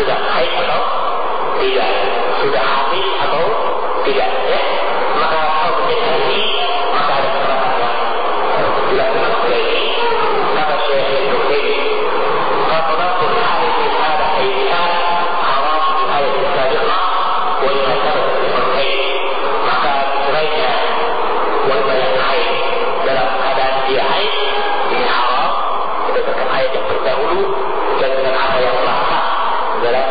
sudah haid atau tidak, sudah hamil atau tidak, ya. Maka kalau terjadi haji, maka ada pendapat yang dilakukan oleh ini. Kata Syekh Al-Bukhari, "Qadaratul haid ada haidhan haram di ayat sabiqah wa yunasabat bil haid." Maka cerainya wanita yang haid dalam keadaan dia haid ini haram berdasarkan ayat yang terdahulu dan dengan apa yang telah sah dalam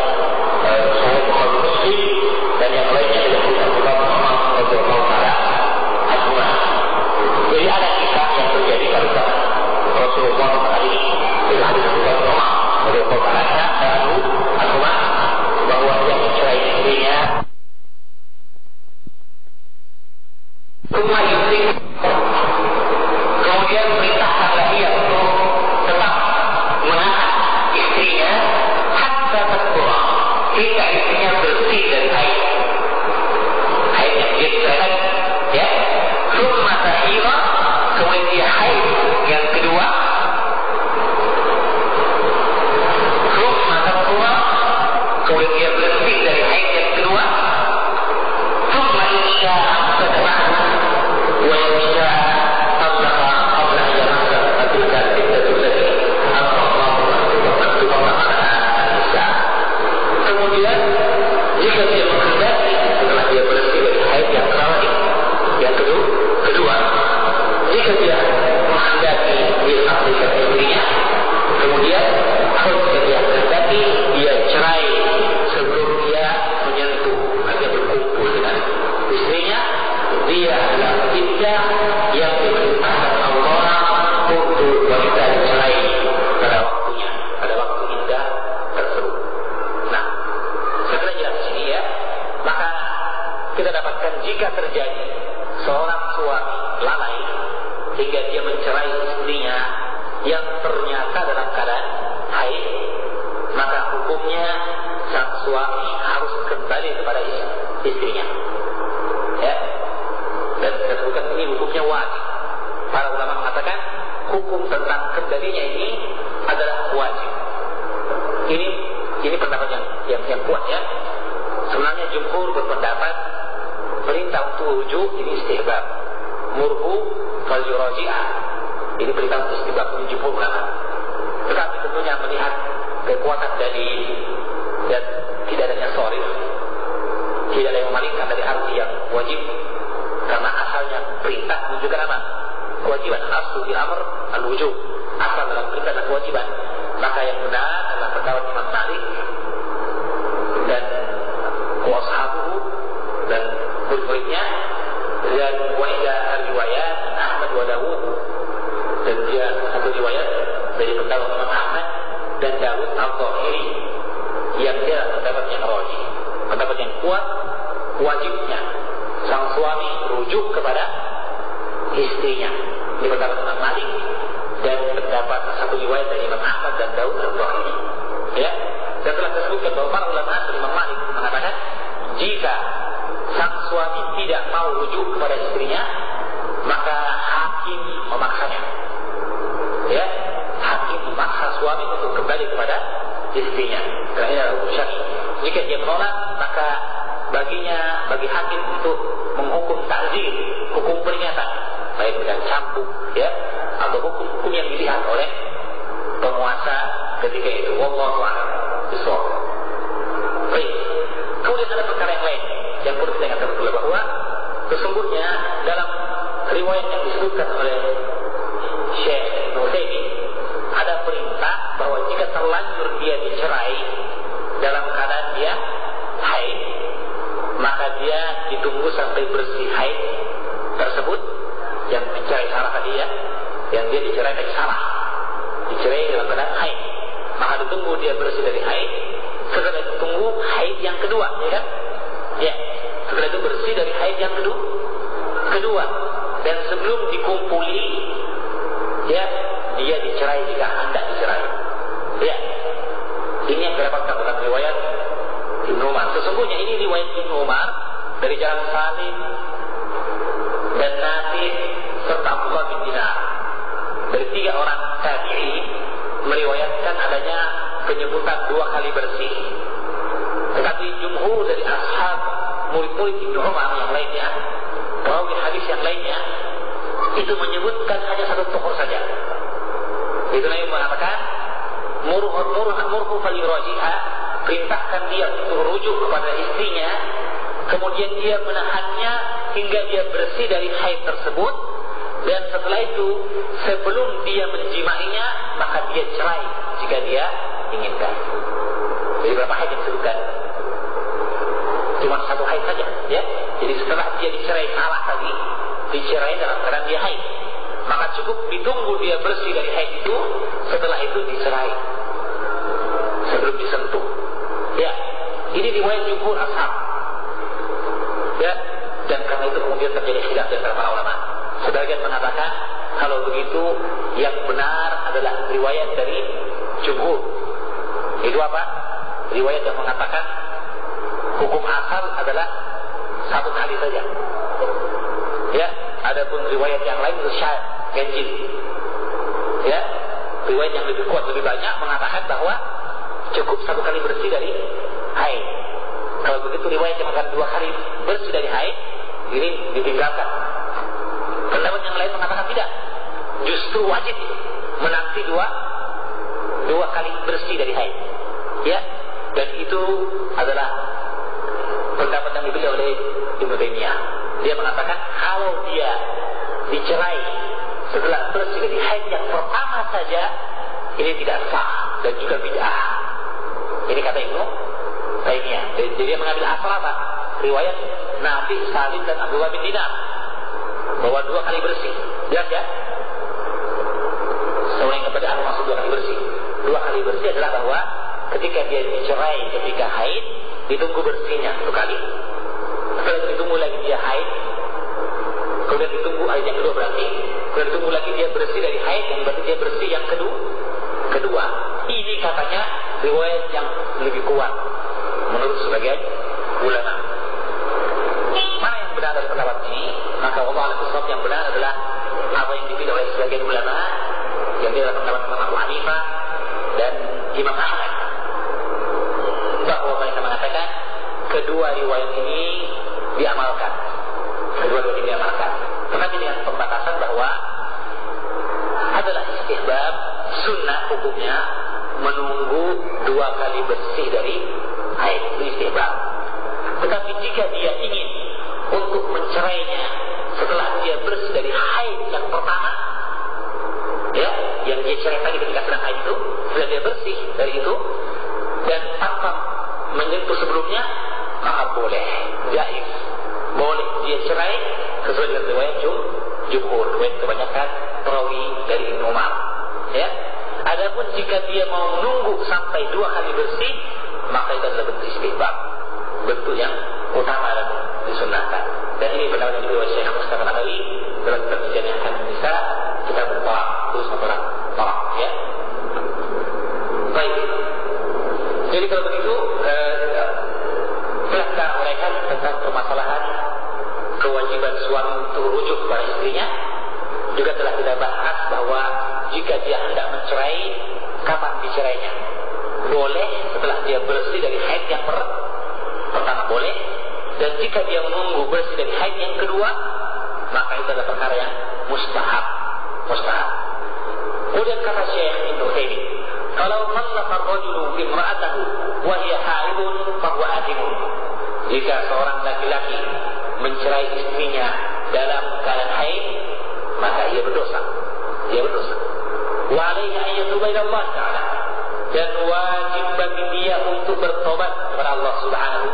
Sahih Bukhari Muslim dan yang lainnya dari Abdullah bin Umar radhiyallahu taala anhu. Jadi ada kisah yang terjadi pada zaman Rasulullah SAW dari hadis Abdullah bin Umar radhiyallahu taala anhu bahwa dia mencerai istrinya. Kemudian perintahkanlah dia untuk tetap menahan istrinya hatta taqwa, hingga istrinya bersih dari haid yang dia ceraikan, ya. Summa tahira, kemudian dia haid yang kedua. Summa taqwa, kemudian dia bersih dari haid yang kedua. Summa insya amsaka ma'ahu wa insya tallaqa qabla an yamassa fatilka iddatu allati Allahu subhanahu wa ta'ala. Kemudian jika dia menghendaki setelah dia bersih dari haid yang kedua, jika dia menghendaki dia saksikan istrinya, kemudian jika dia menghendaki dia cerai sebelum dia menyentuh atau berkumpul dengan istrinya, dia adalah iddah yang diperintahkan Allah untuk wanita dicerai pada waktunya, pada waktu iddah tersebut. Nah, setelah jelas ini, ya, maka kita dapatkan jika terjadi seorang suami lalai hingga dia mencerai istrinya yang ternyata dalam keadaan haid, maka hukumnya sang suami harus kembali kepada istrinya, ya. Dan kita sebutkan ini hukumnya wajib. Para ulama mengatakan hukum tentang kembalinya ini adalah wajib. Ini pendapat yang kuat, ya. Sebenarnya jumhur berpendapat perintah untuk rujuk ini istihbab. Murhu fal yuraji'ah. Ini perintah istihbab, ini jumhur ulama. Tetapi tentunya melihat kekuatan dari dan tidak adanya sharif, tidak ada yang memalingkan dari arti yang wajib, karena asalnya perintah menunjukkan apa? Kewajiban. Aslu fil amr al-wujub. Asal dalam perintah dan kewajiban. Maka yang benar adalah pendapat Imam Malik dan washabuhu dan murid-muridnya, dan waidah riwayat Ahmad wa Dawud, dan dia satu riwayat dari pendapat Imam Ahmad dan Dawud al-Zahiri yang dia pendapat yang rajih, pendapat yang kuat, wajibnya sang suami rujuk kepada istrinya. Ini pendapat Imam Malik dan pendapat satu riwayat dari Imam Ahmad dan Dawud al-Zahiri, ya. Dan telah disebutkan bahwa para ulama dari Imam Malik mengatakan jika sang suami tidak mau rujuk kepada istrinya, maka hakim memaksanya, ya. Hakim memaksa suami untuk kembali kepada istrinya. Karena ini adalah hukum syar'i. Jika dia menolak, maka bagi hakim untuk menghukum ta'zir, hukum peringatan, baik dengan cambuk, ya, atau hukum yang dilihat oleh penguasa ketika itu. Wallahu a'lam bishawab. Baik. Kemudian ada perkara yang lain yang perlu kita ingatkan pula, bahwa sesungguhnya dalam riwayat yang disebutkan oleh Syekh Al-Bukhari ada perintah bahwa jika terlanjur dia dicerai dalam keadaan dia haid, maka dia ditunggu sampai bersih haid tersebut. Yang dicerai salah tadi, ya, yang dia dicerai tadi salah, dicerai dalam keadaan haid, maka ditunggu dia bersih dari haid. Setelah itu tunggu haid yang kedua, ya kan? Ya, setelah itu bersih dari haid yang kedua, dan sebelum dikumpuli, ya, dia dicerai jika hendak dicerai, ya. Ini yang didapatkan dalam riwayat Ibnu Umar. Sesungguhnya ini riwayat Ibnu Umar dari jalan Salim dan Nafi serta Abdullah bin Dinar. Dari 3 orang tabi'i meriwayatkan adanya penyebutan 2 kali bersih jumhur dari ashab murid-murid Ibnu Umar yang lainnya, perawi hadis yang lainnya itu menyebutkan hanya satu tokoh saja. Itu Nabi mengatakan murhu falyuraji'ha, perintahkan dia untuk rujuk kepada istrinya, kemudian dia menahannya hingga dia bersih dari haid tersebut, dan setelah itu sebelum dia menjimainya maka dia cerai jika dia inginkan. Jadi berapa haid yang disebutkan? Cuma satu haid saja, ya. Jadi setelah dia dicerai salah tadi, dicerai dalam keadaan dia haid, maka cukup ditunggu dia bersih dari haid itu, setelah itu dicerai sebelum disentuh. Ya, ini riwayat jumhur ashab. Ya, dan karena itu kemudian terjadi khilaf di antara para ulama. Sebagian mengatakan kalau begitu yang benar adalah riwayat dari jumhur. Itu apa? Riwayat yang mengatakan hukum asal adalah satu kali saja. Ya, adapun riwayat yang lain itu syad, ganjil. Ya, riwayat yang lebih kuat, lebih banyak mengatakan bahwa cukup satu kali bersih dari haid. Kalau begitu riwayat yang mengatakan dua kali bersih dari haid ini ditinggalkan. Pendapat yang lain mengatakan tidak, justru wajib menanti dua kali bersih dari haid. Ya, dan itu adalah pendapat yang dipilih oleh Ibnu Taimiyah. Dia mengatakan kalau dia dicerai setelah bersih dari haid yang pertama saja, ini tidak sah dan juga bid'ah. Ini kata Ibnu Taimiyah. Jadi dia mengambil asal apa? Riwayat Nabi Salim dan Abdullah bin Dinar bahwa dua kali bersih. Jelas ya? Seorang yang kepada maksud dua kali bersih. Dua kali bersih adalah bahwa ketika dia dicerai ketika haid, ditunggu bersihnya satu kali. Setelah ditunggu lagi dia haid, kemudian ditunggu haid yang kedua berarti, kemudian ditunggu lagi dia bersih dari haid, yang berarti dia bersih yang kedua. Ini katanya riwayat yang lebih kuat menurut sebagian ulama. Mana yang benar dari pendapat ini? Maka Allah al-Qasab yang benar adalah apa yang dipilih oleh sebagian ulama, yang dia adalah pendapat Imam Abu Hanifah dan Imam Ahmad, bahwa mereka mengatakan kedua riwayat ini diamalkan. Tetapi dengan pembatasan bahwa adalah istihbab, sunnah hukumnya menunggu dua kali bersih dari haid, itu istihbab. Tetapi jika dia ingin untuk mencerainya setelah dia bersih dari haid yang pertama, ya, yang dia cerai lagi ketika sedang haid itu, setelah dia bersih dari itu dan tanpa menyentuh sebelumnya, maka boleh, jaiz, boleh dia cerai sesuai dengan riwayat jumhur, riwayat kebanyakan perawi dari Ibnu Umar. Ya, adapun jika dia mau menunggu sampai dua kali bersih, maka itu adalah bentuk istihbab, bentuk yang utama dan disunnahkan. Dan ini pendapat yang diberi oleh Syekh Mustafa Al-Adawi dalam penelitian yang akan bisa kita bertolak, terus memperolak, ya. Baik. Jadi kalau begitu, telah kita uraikan tentang permasalahan kewajiban suami untuk rujuk kepada istrinya. Juga telah kita bahas bahwa jika dia hendak mencerai, kapan dicerainya? Boleh setelah dia bersih dari haid yang pertama, boleh. Dan jika dia menunggu bersih dari haid yang kedua, maka itu adalah perkara yang mustahab. Kemudian kata Syekh Ibnu Taimiyah, kalau tallaqa ar-rajulu imra'atahu wa hiya haidun fa huwa athimun. Jika seorang laki-laki mencerai istrinya dalam keadaan haid, maka ia berdosa. Wa alaihi an yatuba ila Allah Ta'ala, dan wajib bagi dia untuk bertobat kepada Allah Subhanahu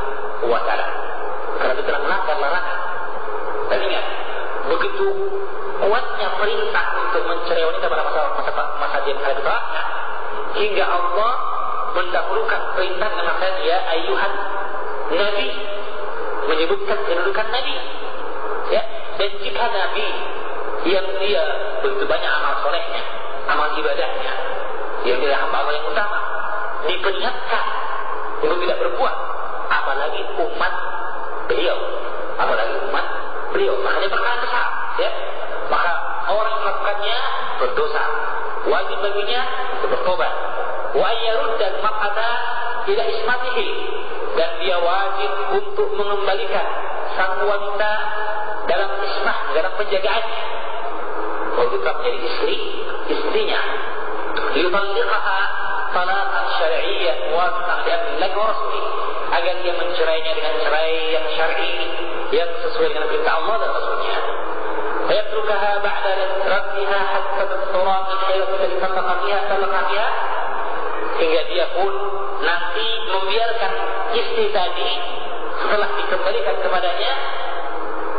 wa Ta'ala, karena dia telah melanggar larangan. Dan ingat, begitu kuatnya perintah untuk mencerai wanita pada masa dia menghadapi talaknya, hingga Allah mendahulukan perintah dengan kata ya ayyuhan Nabi, menyebutkan kedudukan Nabi. Ya, dan jika Nabi yang dia begitu banyak amal solehnya, amal ibadahnya, yang dia hamba Allah yang utama, diperingatkan untuk tidak berbuat, apalagi umat beliau, makanya perkara besar, ya. Maka orang yang melakukannya berdosa, wajib baginya untuk bertobat. Wa yarudda al-mar'ata ila ismatihi, dan dia wajib untuk mengembalikan sang wanita dalam ismah, dalam penjagaannya. Kalau itu telah menjadi istrinya, yutalliqaha talaqan syar'iyyan muwafiqan li amrillah wa rasulih, agar dia mencerainya dengan cerai yang syar'i, yang sesuai dengan perintah Allah dan Rasulnya. Fayatrukaha ba'da raddiha hatta tasra min hayrati allati talaqa fiha, hingga dia pun nanti membiarkan istri tadi setelah dikembalikan kepadanya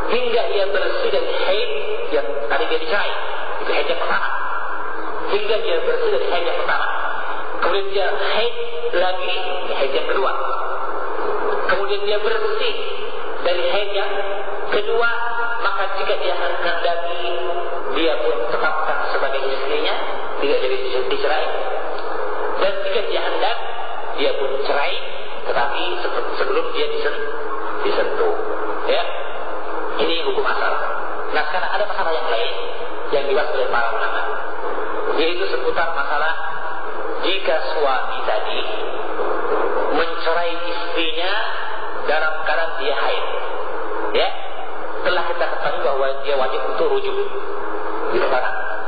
hingga ia bersih dari haid yang tadi dia dicerai. Itu haid yang pertama. Hingga dia bersih dari haid yang pertama. Kemudian dia haid lagi, haid yang kedua. Kemudian dia bersih dari haid yang kedua, maka jika dia kehendaki, dia pun tetapkan sebagai istrinya, tidak jadi dicerai. Dan jika dia hendak, dia pun cerai, tetapi sebelum dia disentuh. Ya, ini hukum asal. Nah, sekarang ada masalah yang lain yang dibahas oleh para ulama, yaitu seputar masalah jika suami tadi mencerai istrinya dalam keadaan dia haid. Ya, telah kita ketahui bahwa dia wajib untuk rujuk.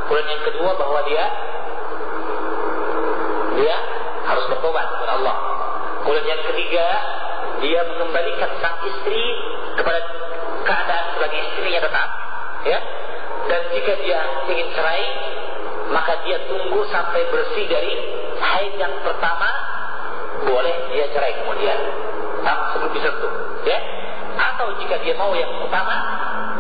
Kemudian yang kedua bahwa dia harus bertobat kepada Allah. Kemudian yang ketiga, dia mengembalikan sang istri kepada keadaan sebagai istrinya tetap. Ya. Dan jika dia ingin cerai, maka dia tunggu sampai bersih dari haid yang pertama, boleh dia cerai kemudian sebelum disentuh. Ya. Atau jika dia mau yang pertama,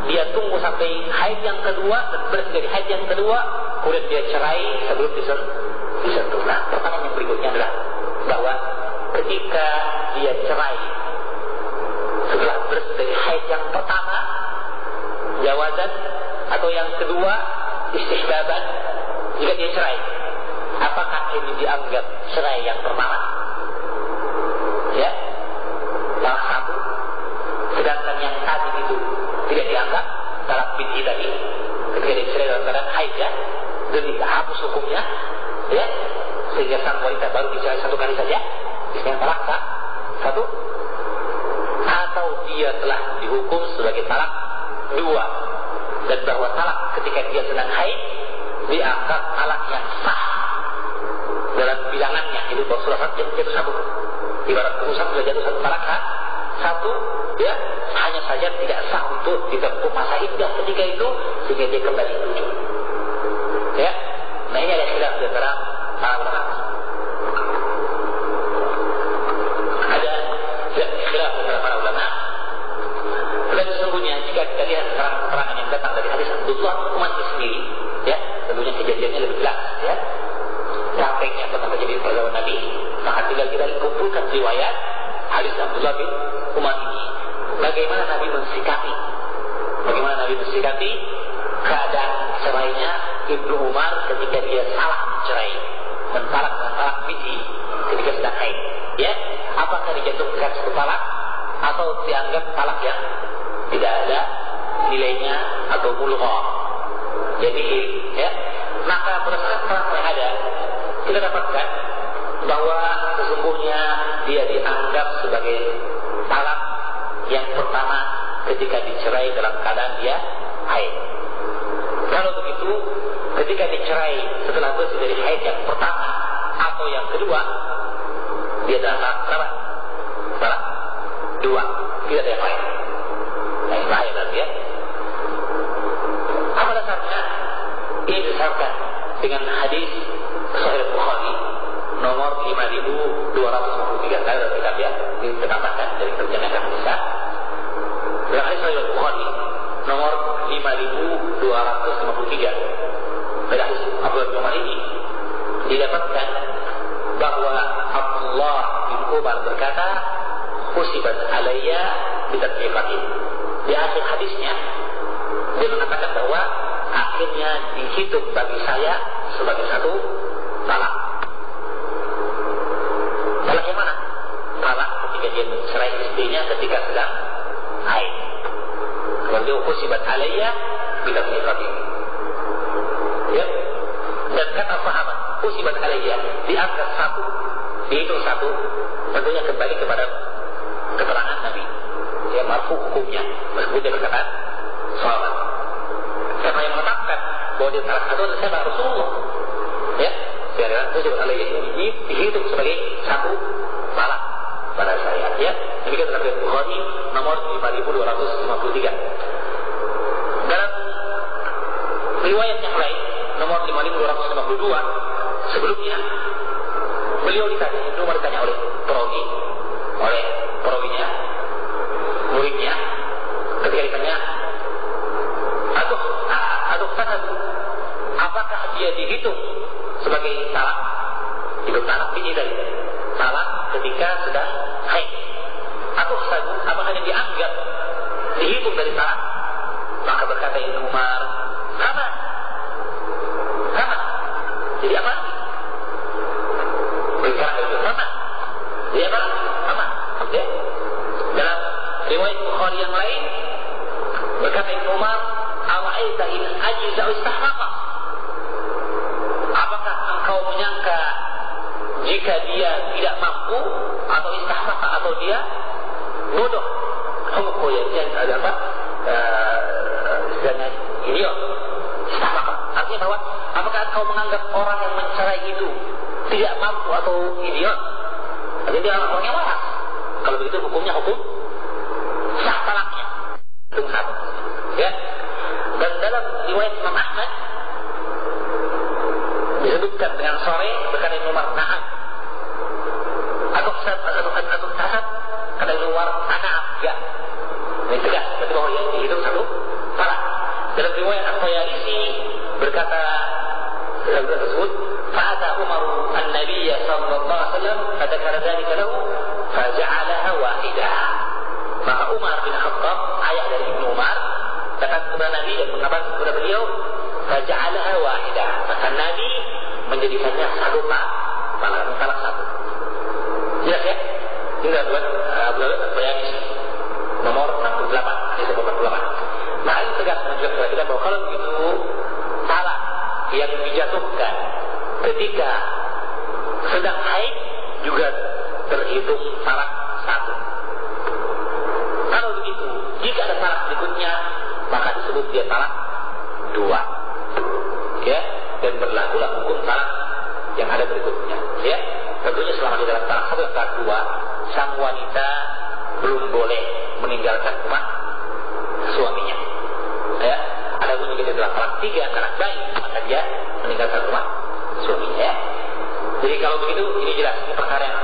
dia tunggu sampai haid yang kedua dan bersih dari haid yang kedua, kemudian dia cerai sebelum disentuh. Nah, pertanyaan yang berikutnya adalah bahwa ketika dia cerai setelah bersih dari haid yang pertama, jawazan, atau yang kedua istihbaban, jika dia cerai, apakah ini dianggap cerai yang pertama? Ya, salah satu. Sedangkan yang tadi itu tidak dianggap dalam bid'i tadi, ketika dia cerai dalam keadaan haid, ya, dan dihapus hukumnya, ya, sehingga sang wanita baru dicerai satu kali saja, istilah talak satu, atau dia telah dihukum sebagai talak dua, dan bahwa talak ketika dia sedang haid dianggap talak yang sah dalam bilangannya, itu bahwa sudah jatuh satu, ibarat rusak sudah jatuh satu talak satu, ya, hanya saja tidak sah untuk ditempuh masa iddah ketika itu, sehingga dia kembali rujuk. Ya, nah ini ada khilaf di antara para ulama. Ada khilaf di antara para ulama. Dan sesungguhnya jika kita lihat keterangan yang datang dari hadis Abdullah umatnya sendiri, ya, tentunya kejadiannya lebih jelas, ya, prakteknya tentang kejadian pada zaman Nabi. Maka tinggal kita kumpulkan riwayat hadis Abdullah bin Umar ini. Bagaimana Nabi mensikapi keadaan cerainya Ibnu Umar ketika dia salah mencerai, mentalak dengan talak bid'i ketika sedang haid. Ya, apakah dijatuhkan satu talak atau dianggap talak yang tidak ada nilainya atau mulghah? Jadi, ya, maka berdasarkan perang yang ada, kita dapatkan bahwa sesungguhnya dia dianggap sebagai talak yang pertama ketika dicerai dalam keadaan dia haid. Kalau begitu, ketika dicerai setelah bersih dari haid yang pertama atau yang kedua, dia adalah talak berapa? Talak dua, tidak ada yang lain. Nah, ini bahaya berarti, ya. Apa dasarnya? Ini disebutkan dengan hadis Sahih Bukhari nomor 5253. Saya sudah kitab, ya, ditambahkan dari terjemahan Indonesia. Dalam hadis Sahih Bukhari nomor 5253, pada hadis Abdullah bin Umar ini didapatkan bahwa Abdullah bin Umar berkata, "Usibat alayya bitatbiqatin." Di akhir hadisnya dia mengatakan bahwa akhirnya dihitung bagi saya sebagai satu talak. Talak yang mana? Talak ketika dia mencerai istrinya ketika sedang haid. Kemudian usibat alayya bitatbiqatin. Ya. Dan kata sahabat, usibat alayya diangkat satu, dihitung satu, tentunya kembali kepada keterangan Nabi. Ya, marfu hukumnya. Meskipun dia berkata sahabat. Siapa yang menetapkan bahwa dia talak satu adalah siapa? Rasulullah. Ya, sekarang itu juga ini dihitung sebagai satu talak pada saya. Ya, demikian dalam riwayat Bukhari nomor 5253. Dalam riwayat yang lain nomor 5252 sebelumnya beliau ditanya oleh perawinya, muridnya, ketika ditanya, apakah dia dihitung sebagai talak? Itu talak ini dari talak ketika sedang haid. Apakah dia dianggap dihitung dari talak? Maka berkata Ibnu Umar, sama. Jadi apa? Berkata itu sama. Jadi apa? Sama. Ya. Dalam riwayat Bukhari yang lain berkata Ibnu Umar, "Awa'aita in ajiza istahmaqa?" Apakah engkau menyangka jika dia tidak mampu atau istahmaqa atau dia bodoh? Oh ya, dia ada apa? Istilahnya idiot. Istahmaqa. Artinya bahwa apakah engkau menganggap orang yang mencerai itu tidak mampu atau idiot? Jadi dia orang yang waras. Kalau begitu hukumnya hukum sah talaknya. Itu satu. Ya. Dan dalam riwayat Imam Ahmad disebutkan dengan sore berkata Ibnu Umar, "Na'am." Atau tasab kata Ibnu Umar, "Na'am." Ya. Ini tegas berarti bahwa yang dihitung satu talak. Dalam riwayat At-Tayalisi berkata tersebut, "Fa'ata Umar an-Nabiy sallallahu alaihi wasallam fadzakara dzalika lahu faja'alaha wahidah." Maka Umar bin Khattab, ayah dari Ibnu Umar, datang kepada Nabi dan mengabarkan kepada beliau, faja'alaha wahidah. Maka Nabi menjadikannya satu talak satu. Jelas ya? Tinggal buat At-Tayalisi nomor 68, hadis 48. Nah, ini tegas menunjukkan kepada kita bahwa kalau begitu talak yang dijatuhkan ketika sedang haid juga terhitung talak satu. Kalau begitu, jika ada talak berikutnya, maka disebut dia talak dua. Ya, dan berlakulah hukum talak yang ada berikutnya. Ya, tentunya selama di dalam talak satu dan talak dua, sang wanita belum boleh meninggalkan rumah suaminya. Ya, ada pun jika dalam talak tiga, talak baik, maka dia meninggalkan rumah suaminya. Ya. Jadi kalau begitu, ini jelas ini perkara yang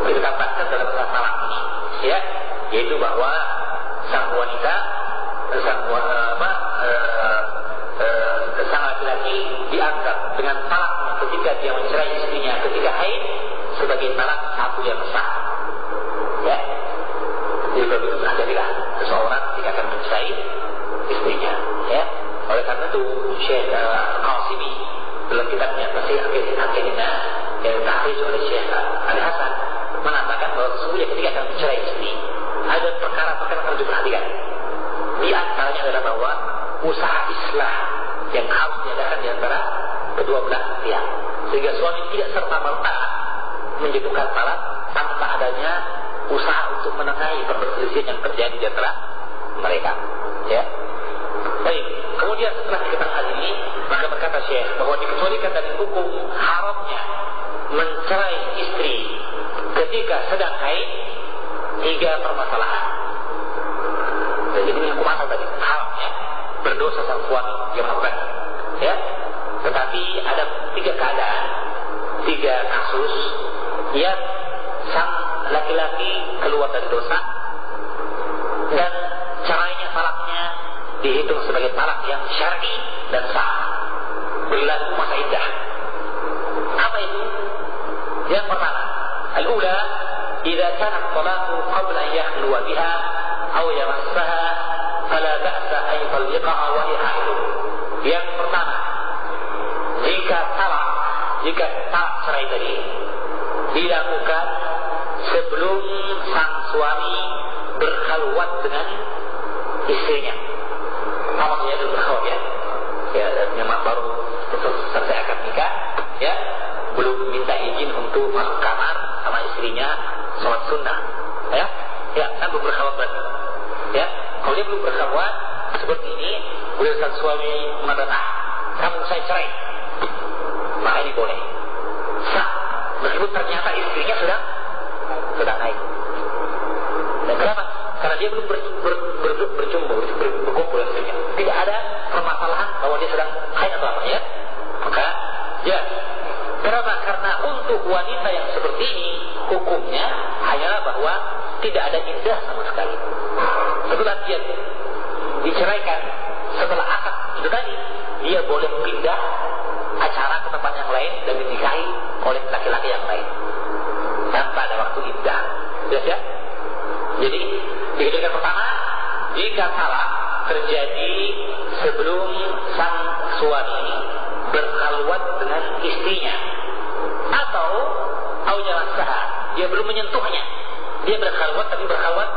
ditambahkan dalam talak ini, ya, yaitu bahwa sang wanita, sang laki-laki dianggap dengan talaknya ketika dia mencerai istrinya ketika haid sebagai talak satu yang sah. Ya, jadi kalau begitu jadilah seseorang jika akan mencerai istrinya. Ya, oleh karena itu Syekh Qasimi dalam kitabnya Tafsir Al-Karimah yang ditakhrij oleh Syekh Ali Hasan mengatakan bahwa sesungguhnya ketika akan mencerai istri ada perkara-perkara yang harus diperhatikan. Di antaranya adalah bahwa usaha islah yang harus diadakan di antara kedua belah pihak, sehingga suami tidak serta-merta menjatuhkan talak tanpa adanya usaha untuk menengahi perselisihan yang terjadi di antara mereka. Ya. Baik. Kemudian setelah diketahui hal ini, maka berkata Syekh bahwa dikecualikan dari hukum haramnya mencerai istri ketika sedang haid tiga permasalahan. Jadi ini hukum asal tadi haramnya berdosa sang suami yang melakukan. Ya. Tetapi ada tiga keadaan, tiga kasus yang sang laki-laki keluar dari dosa dan caranya talaknya dihitung sebagai talak yang syar'i dan sah, berlaku masa iddah. Apa itu? Yang pertama, al-ula, idza kana at-talaqu qabla an yakhluwa biha aw yamassaha fala ba'sa an yutalliqaha wa hiya haid. Yang pertama, jika talak cerai tadi dilakukan sebelum sang suami berkhalwat dengan istrinya. Apa maksudnya itu berkhalwat ya? Ya, memang baru selesai akad nikah, ya, belum minta izin untuk masuk kamar sama istrinya sholat sunnah, ya, kan belum berkhawat berarti, ya. Kalau dia belum berkhawat seperti ini, kemudian sang suami mengatakan, kamu saya cerai, maka ini boleh, sah, meskipun ternyata istrinya sedang haid. Dan kenapa? Karena dia belum berjumpa, berkumpul dengan istrinya. Tidak ada permasalahan bahwa dia sedang haid atau apa, ya. Maka, ya. Kenapa? Karena untuk wanita yang seperti ini, hukumnya hanyalah bahwa tidak ada iddah sama sekali. Setelah dia diceraikan, setelah akad itu tadi, dia boleh pindah acara ke tempat yang lain dan dinikahi oleh laki-laki yang lain tanpa ada waktu iddah. Ya? Jadi di kejadian pertama, jika salah terjadi sebelum sang suami berkhalwat dengan istrinya, atau jalan sah, dia belum menyentuhnya, dia berkhalwat tapi berkhalwat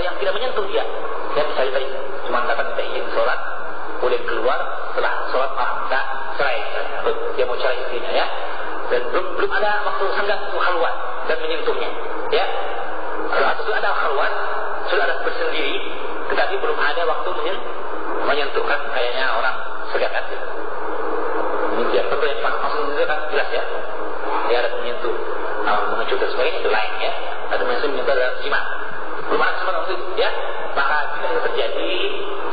yang tidak menyentuh dia. Ya misalnya tadi cuma datang minta izin sholat, boleh keluar setelah sholat minta cerai, dia mau cerai istrinya, ya, dan belum ada waktu senggang untuk khalwat dan menyentuhnya, ya. Atau sudah ada khalwat, sudah ada bersendiri, tetapi belum ada waktu menyentuhkan, kayaknya orang segakan. Ya, tentu yang maksud itu kan jelas, ya. Dia ada menyentuh, mengecut dan sebagainya, itu lain, ya. Ada menyentuh adalah jima. Belum ada kesempatan untuk itu, ya. Maka jika itu terjadi,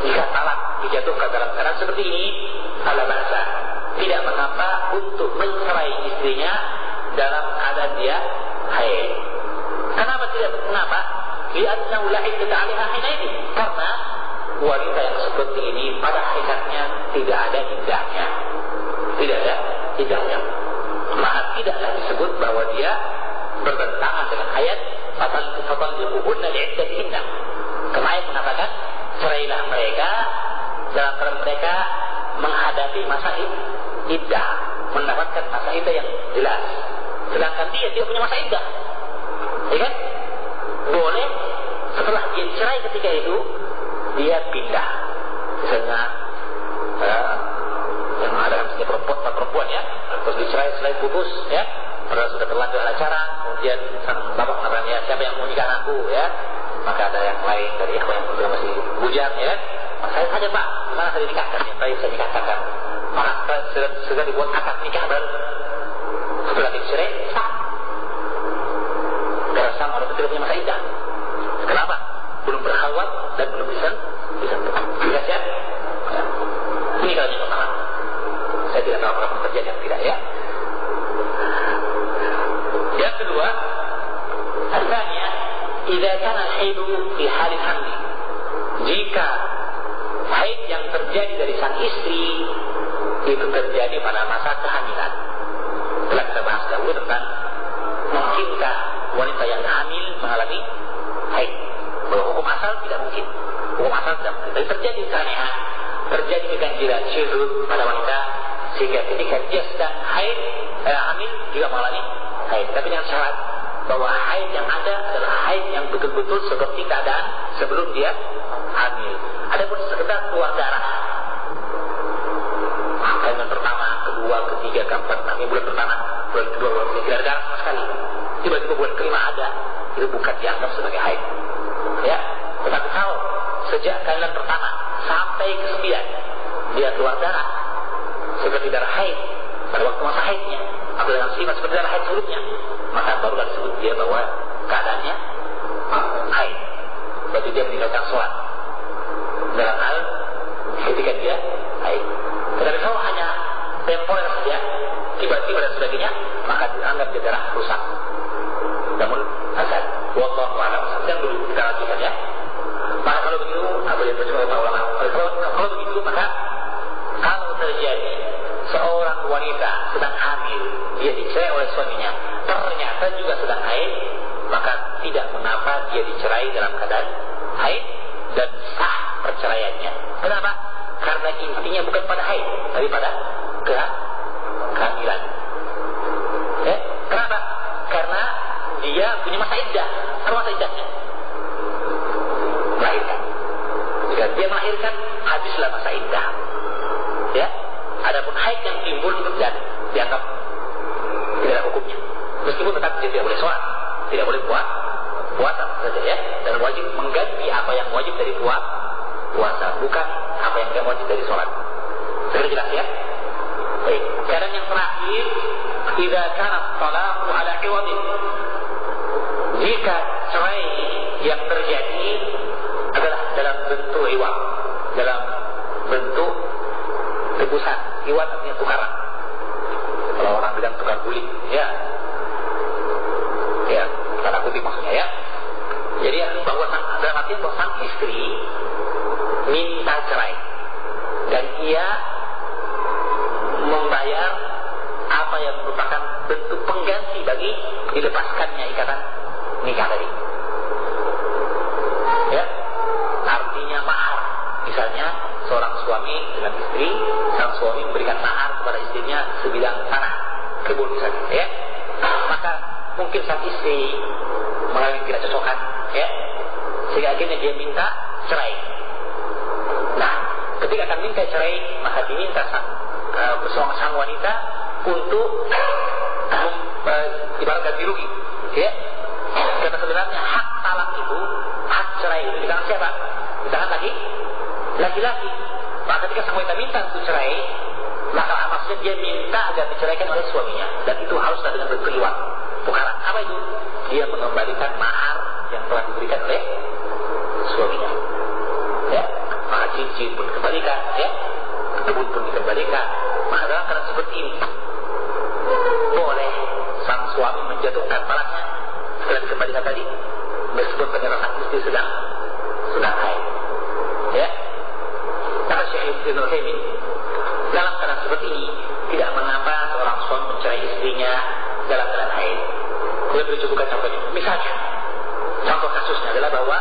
jika talak dijatuhkan dalam keadaan seperti ini, ala bahasa tidak mengapa untuk mencerai istrinya dalam keadaan dia haid. Kenapa tidak? Kenapa? Li'annahu la iddata 'alaiha hinaidin. Karena wanita yang seperti ini pada hakikatnya tidak ada iddahnya. Tidak ada iddahnya. Maka tidaklah disebut bahwa dia bertentangan dengan ayat fatalliquhunna li'iddatihinna. Karena ayat mengatakan cerailah mereka dalam keadaan mereka menghadapi masa iddah, mendapatkan masa iddah yang jelas. Sedangkan dia punya masa iddah, ya kan? Boleh setelah dia cerai ketika itu dia pindah, misalnya yang ada misalnya perempuan, ya, terus dicerai selain putus, ya, padahal sudah terlanjur acara, kemudian sang bapak mengatakan, ya, siapa yang mau nikah aku, ya, maka ada yang lain dari ikhwan yang sudah masih bujang, ya, saya saja Pak, gimana saya nikahkan, ya, tadi saya nikahkan, maka sudah dibuat akad nikah baru, setelah dicerai sah. Karena sang orang itu tidak punya masa iddah. Kenapa? Belum berkhalwat dan belum bisa jelas, ya. Ini kalau yang pertama. Saya tidak tahu apakah terjadi atau tidak, ya. Yang kedua, asalnya idza kana haidu fi halil hamli. Jika haid yang terjadi dari sang istri itu terjadi pada masa kehamilan. Telah kita bahas dahulu tentang mungkinkah wanita yang hamil mengalami haid. Bahwa hukum asal tidak mungkin. Hukum asal tidak mungkin. Tapi terjadi keanehan, terjadi keganjilan syurut pada wanita, sehingga ketika dia sedang haid, hamil juga mengalami haid. Tapi dengan syarat bahwa haid yang ada adalah haid yang betul-betul seperti keadaan sebelum dia hamil. Adapun sekedar keluar darah, kandungan pertama, kedua, ketiga, keempat, tapi bulan pertama, bulan kedua, bulan ketiga, tidak ada darah sama sekali. Tiba-tiba bulan kelima ada, itu bukan dianggap sebagai haid, ya. Tetapi kalau sejak kandungan pertama sampai ke-9 dia keluar darah seperti darah haid pada waktu masa haidnya, atau dalam sifat seperti darah haid sebelumnya, maka barulah disebut dia bahwa keadaannya haid. Berarti dia meninggalkan sholat dalam hal ketika dia haid. Tetapi kalau hanya temporer saja, tiba-tiba dan sebagainya, maka dianggap dia darah rusak. Namun asal wallahu a'lam, yang dulu kita lanjutkan, ya. Maka kalau begitu, apa yang berjumpa para ulama? Kalau begitu, maka kalau terjadi seorang wanita sedang hamil, dia dicerai oleh suaminya, ternyata juga sedang haid, maka tidak mengapa dia dicerai dalam keadaan haid dan sah perceraiannya. Kenapa? Karena intinya bukan pada haid, tapi pada kehamilan. Ya? Kenapa? Karena dia punya masa iddah. Apa masa iddahnya? Melahirkan. Jika dia melahirkan, habislah masa iddah. Ya? Adapun haid yang timbul itu dan dianggap tidak ada hukumnya. Meskipun tetap dia tidak boleh sholat, tidak boleh puasa saja ya, dan wajib mengganti apa yang wajib dari puasa, bukan apa yang tidak wajib dari sholat. Sudah jelas ya? Baik. Keadaan yang terakhir, idza kana talaqu ala iwadin. Jika cerai yang terjadi adalah dalam bentuk iwad, dalam bentuk tebusan. Iwad artinya tukaran. Kalau orang bilang tukar guling, ya, tanda kutip maksudnya ya. Jadi bahwa dalam artian bahwa sang istri minta cerai dan ia membayar apa yang merupakan bentuk pengganti bagi dilepaskannya ikatan nikah tadi. Ya, artinya mahar. Misalnya seorang suami dengan istri, sang suami memberikan mahar kepada istrinya sebidang tanah, kebun misalnya, ya. Maka mungkin sang istri mengalami tidak cocokan, ya, sehingga akhirnya dia minta cerai. Nah, ketika akan minta cerai, maka diminta sang wanita untuk ibarat ganti rugi, ya. Karena sebenarnya hak talak itu, hak cerai itu di tangan siapa? Di tangan laki-laki. Maka ketika sang wanita minta untuk cerai, maka maksudnya dia minta agar diceraikan oleh suaminya, dan itu haruslah dengan bentuk iwad, tukaran. Apa itu? Dia mengembalikan mahar yang telah diberikan oleh suaminya. Ya, maka cincin pun dikembalikan, ya, kebun pun dikembalikan. Maka dalam keadaan seperti ini, boleh sang suami menjatuhkan talaknya setelah dikembalikan tadi, meskipun ternyata sang istri sedang haid. Ya, kata Syekh Ibnu Utsaimin, dalam keadaan seperti ini tidak mengapa seorang suami mencerai istrinya dalam keadaan haid. Boleh dicontohkan contohnya. Misalnya, contoh kasusnya adalah bahwa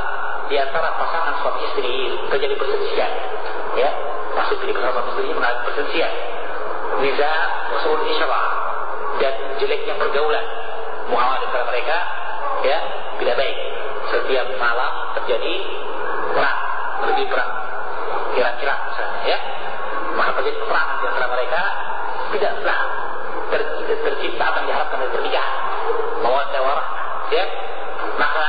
di antara pasangan suami istri terjadi perselisihan, ya, maksud di pasangan suami istri mengalami perselisihan, niza usul isyara, dan jeleknya pergaulan, muamalah antara mereka, ya, tidak baik. Setiap malam terjadi perang, lebih perang kira-kira misalnya, ya, maka terjadi perang di antara mereka, tidaklah tercipta akan diharapkan dari pernikahan, mawaddah warahmah, ya. Maka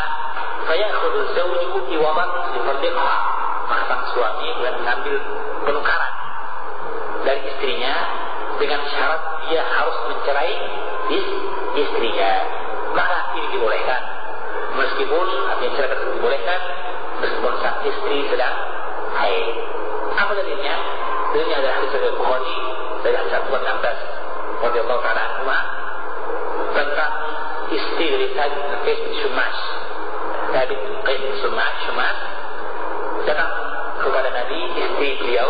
saya khudul zawju iwadan lifardiqha, maka sang suami kemudian mengambil penukaran dari istrinya dengan syarat dia harus mencerai istrinya. Maka ini dibolehkan, meskipun artinya cerai tersebut dibolehkan meskipun sang istri sedang haid. Apa dalilnya? Dalilnya adalah hadis riwayat Bukhari dari hadis Abu Bakar Abbas radhiyallahu ta'ala anhu tentang istri dari Thabit bin Qais bin Shumash. Thabit bin Qais bin Shumash datang kepada Nabi, istri beliau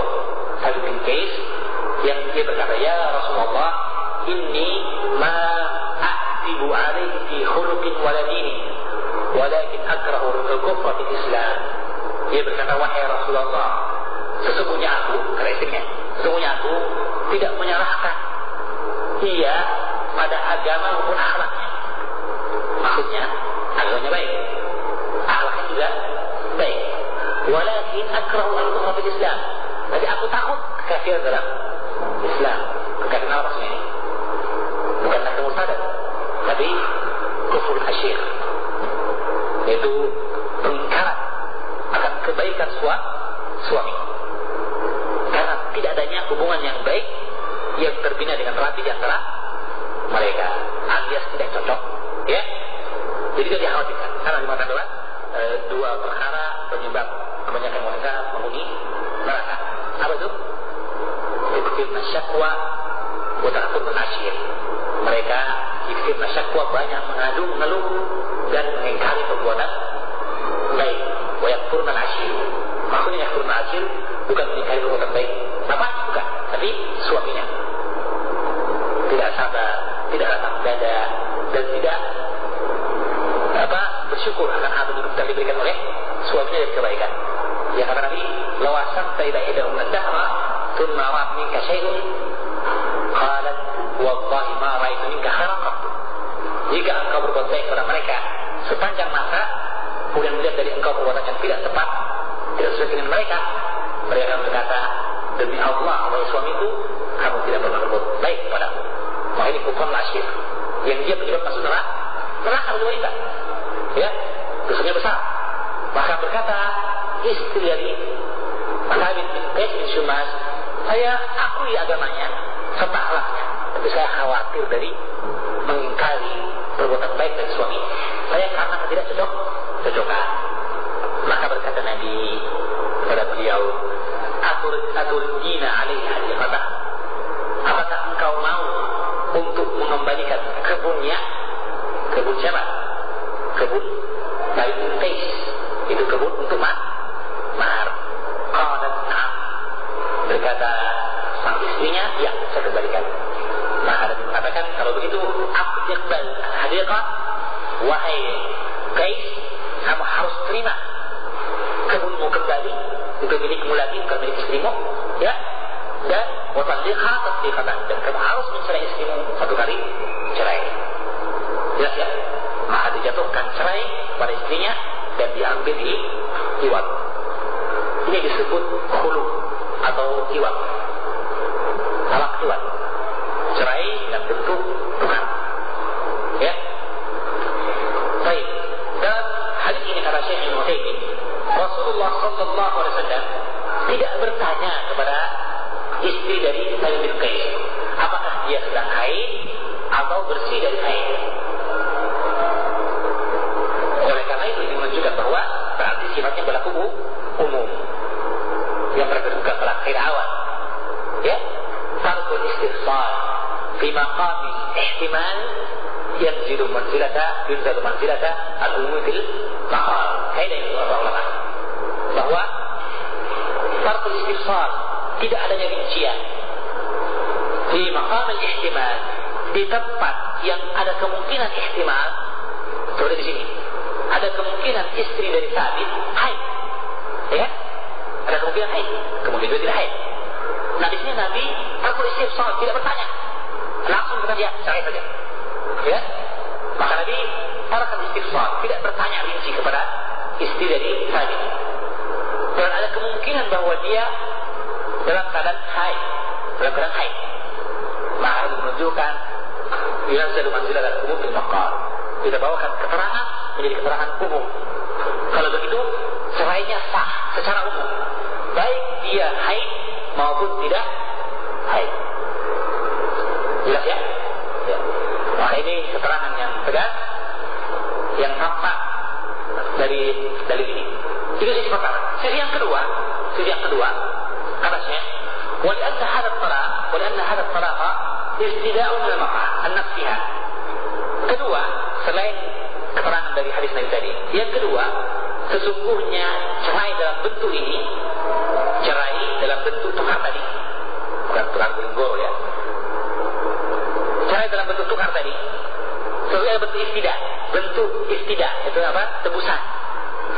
Thabit bin Qais, yang dia berkata, ya Rasulullah, inni ma a'tibu alaihi fi khuluqin wala dini, walakin akrahu al-kufra fil Islam. Dia berkata, wahai Rasulullah, sesungguhnya aku, kata istrinya, sesungguhnya aku tidak menyalahkan dia pada agama maupun akhlaknya. Maksudnya, agamanya baik, akhlaknya juga baik. Walakin akrahu al-kufra fil Islam. Jadi aku takut kekafiran dalam Islam. Kekafiran apa maksudnya ini? Bukanlah kemurtadan, tapi kufur asyir, yaitu pengingkaran akan kebaikan suami. Karena tidak adanya hubungan yang baik yang terbina dengan rapi di antara mereka, alias tidak cocok, ya. Jadi tidak dikhawatirkan, karena dimakan adalah dua perkara penyebab kebanyakan wanita menghuni neraka. Apa itu? Ikfirna syakwa wa ta'khudul asyir. Mereka ikfirna syakwa, banyak mengadu, mengeluh dan mengingkari perbuatan baik. Wa yakfurna asyir. Maksudnya yakfurna asyir bukan mengingkari perbuatan baik bapaknya, bukan, tapi suaminya. Tidak sabar, tidak lapang dada, dan tidak bersyukur akan hal yang diberikan oleh suaminya dari kebaikan. Ya kata Nabi, lawasan taida idahum ad-dahra thumma ra'at minka syai'un qalat wallahi ma ra'aitu minka khairan qat. Jika engkau berbuat baik kepada mereka sepanjang masa, kemudian melihat dari engkau perbuatan yang tidak tepat, tidak sesuai dengan mereka, mereka akan berkata, demi Allah, wahai suamiku, kamu tidak pernah berbuat baik padaku. Maka ini kufur asyir, yang dia penyebab masuk neraka bagi wanita. kecil besar. Maka berkata istri dari Thabit bin Qais bin Syummas, saya akui agamanya serta akhlaknya, tapi saya khawatir dari mengingkari perbuatan baik dari suami saya karena tidak cocokan. Maka berkata Nabi kepada beliau, Aturjina alaihi hadiqatah, apakah engkau mau untuk mengembalikan kebunnya? Kebun siapa? Kebun Thabit bin Qais. Itu kebun untuk mahar. Qalat na'am. Berkata sang istrinya, ya, saya kembalikan. Maka Nabi mengatakan, kalau begitu iqbal hadiqah, wahai Qais, kamu harus terima kebunmu kembali, itu milikmu lagi, bukan milik istrimu, ya. Dan watalliqha tasdiqatan, dan kamu harus mencerai istrimu satu kali cerai. Jelas ya? Maka dijatuhkan cerai pada istrinya dan diambil iwab. Ini disebut khulu atau iwab, talak iwab, cerai dalam bentuk tukar. Ya. Baik. Dalam hadis ini kata Syekh Ibnu Utsaimin, Rasulullah sallallahu alaihi wasallam tidak bertanya kepada istri dari Thabit bin Qais apakah dia sedang haid atau bersih dari haid. Oleh karena itu menunjukkan bahwa berarti sifatnya berlaku umum, yang berkedudukan pada haid awal. Ya, tarkul istifsal fi maqami ihtimal yanzilu manzilata al-umum fil maqam. Kaidah itu ulama bahwa tarkul istifsal, tidak adanya rincian di maqam al-ihtimal, di tempat yang ada kemungkinan ihtimal. Seperti di sini ada kemungkinan istri dari Thabit haid, ya, ada kemungkinan haid, kemudian juga tidak haid. Nah di sini Nabi tarkul istifsal, tidak bertanya, langsung berkata ya, cerai saja, ya. Maka Nabi tarkul istifsal, tidak bertanya rinci kepada istri dari Thabit. Dan ada kemungkinan bahwa dia dalam keadaan haid, maka itu menunjukkan yanzilu manzilatal umum fil maqam, kita bawakan keterangan menjadi keterangan umum. Kalau begitu cerainya sah secara umum, baik dia haid maupun tidak haid. Jelas ya? Ya. Maka ini keterangan yang tegas yang tampak dari ini. Itu sisi pertama. Sisi yang kedua kata Syekh, ولأن هذا الطلاق استداء من المرأة عن نفسها. Kedua, selain keterangan dari hadis Nabi tadi, yang kedua, sesungguhnya cerai dalam bentuk ini, cerai dalam bentuk tukar tadi, bukan tukar binggol ya. Cerai dalam bentuk tukar tadi, sesuai bentuk istidah, itu apa? Tebusan.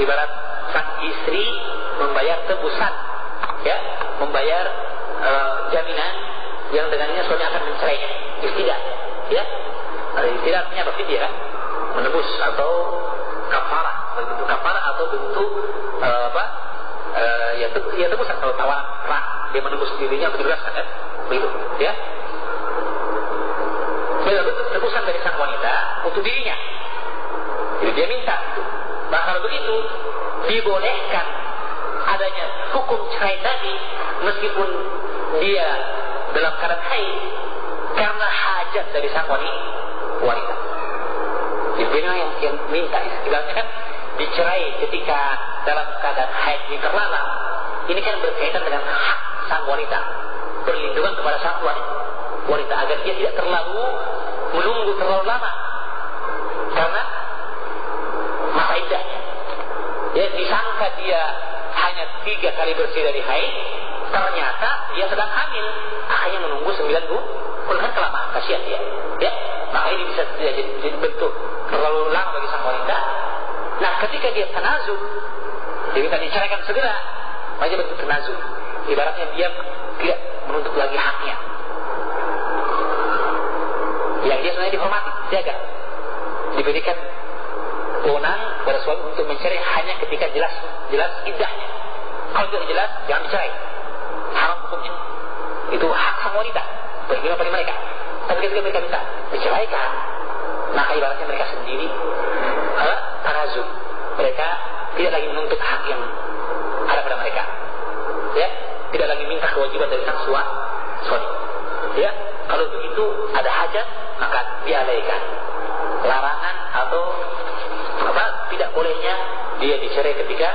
Ibarat sang istri membayar tebusan, ya, membayar jaminan yang dengannya suami akan mencerainya, istidah, ya. Istidah artinya apa? Fidyah, menebus atau kafarah, bentuk kafarah atau bentuk ya tebusan. Kalau tawanan perang, dia menebus dirinya untuk dibebaskan, kan? Begitu, ya. Dia bentuk tebusan dari sang wanita untuk dirinya. Jadi dia minta itu. Nah kalau begitu dibolehkan adanya hukum cerai tadi meskipun dia dalam keadaan haid karena hajat dari sang wanita. Jadi dia yang minta, istilahnya kan dicerai ketika dalam keadaan haid ini terlarang. Ini kan berkaitan dengan hak sang wanita, perlindungan kepada sang wanita agar dia tidak menunggu terlalu lama karena masa iddahnya. Ya, disangka dia hanya 3 kali bersih dari haid, ternyata dia sedang hamil, akhirnya menunggu 9 bulan, kan kelamaan, kasihan dia. Ya, maka ini bisa jadi bentuk terlalu lama bagi sang wanita. Nah, ketika dia tanazul, dia minta diceraikan segera, maka dia bentuk tanazul. Ibaratnya dia tidak menuntut lagi haknya. Yang dia sebenarnya dihormati, dijaga, diberikan wewenang pada suami untuk mencerai hanya ketika jelas iddahnya. Kalau tidak jelas, jangan dicerai, haram hukumnya. Itu hak sang wanita, bagaimana pada mereka. Tapi ketika mereka minta diceraikan, maka ibaratnya mereka sendiri tanazul, mereka tidak lagi menuntut hak yang ada pada mereka, ya, tidak lagi minta kewajiban dari sang suami, ya. Kalau begitu ada hajat maka diabaikan, larangan atau tidak bolehnya dia dicerai ketika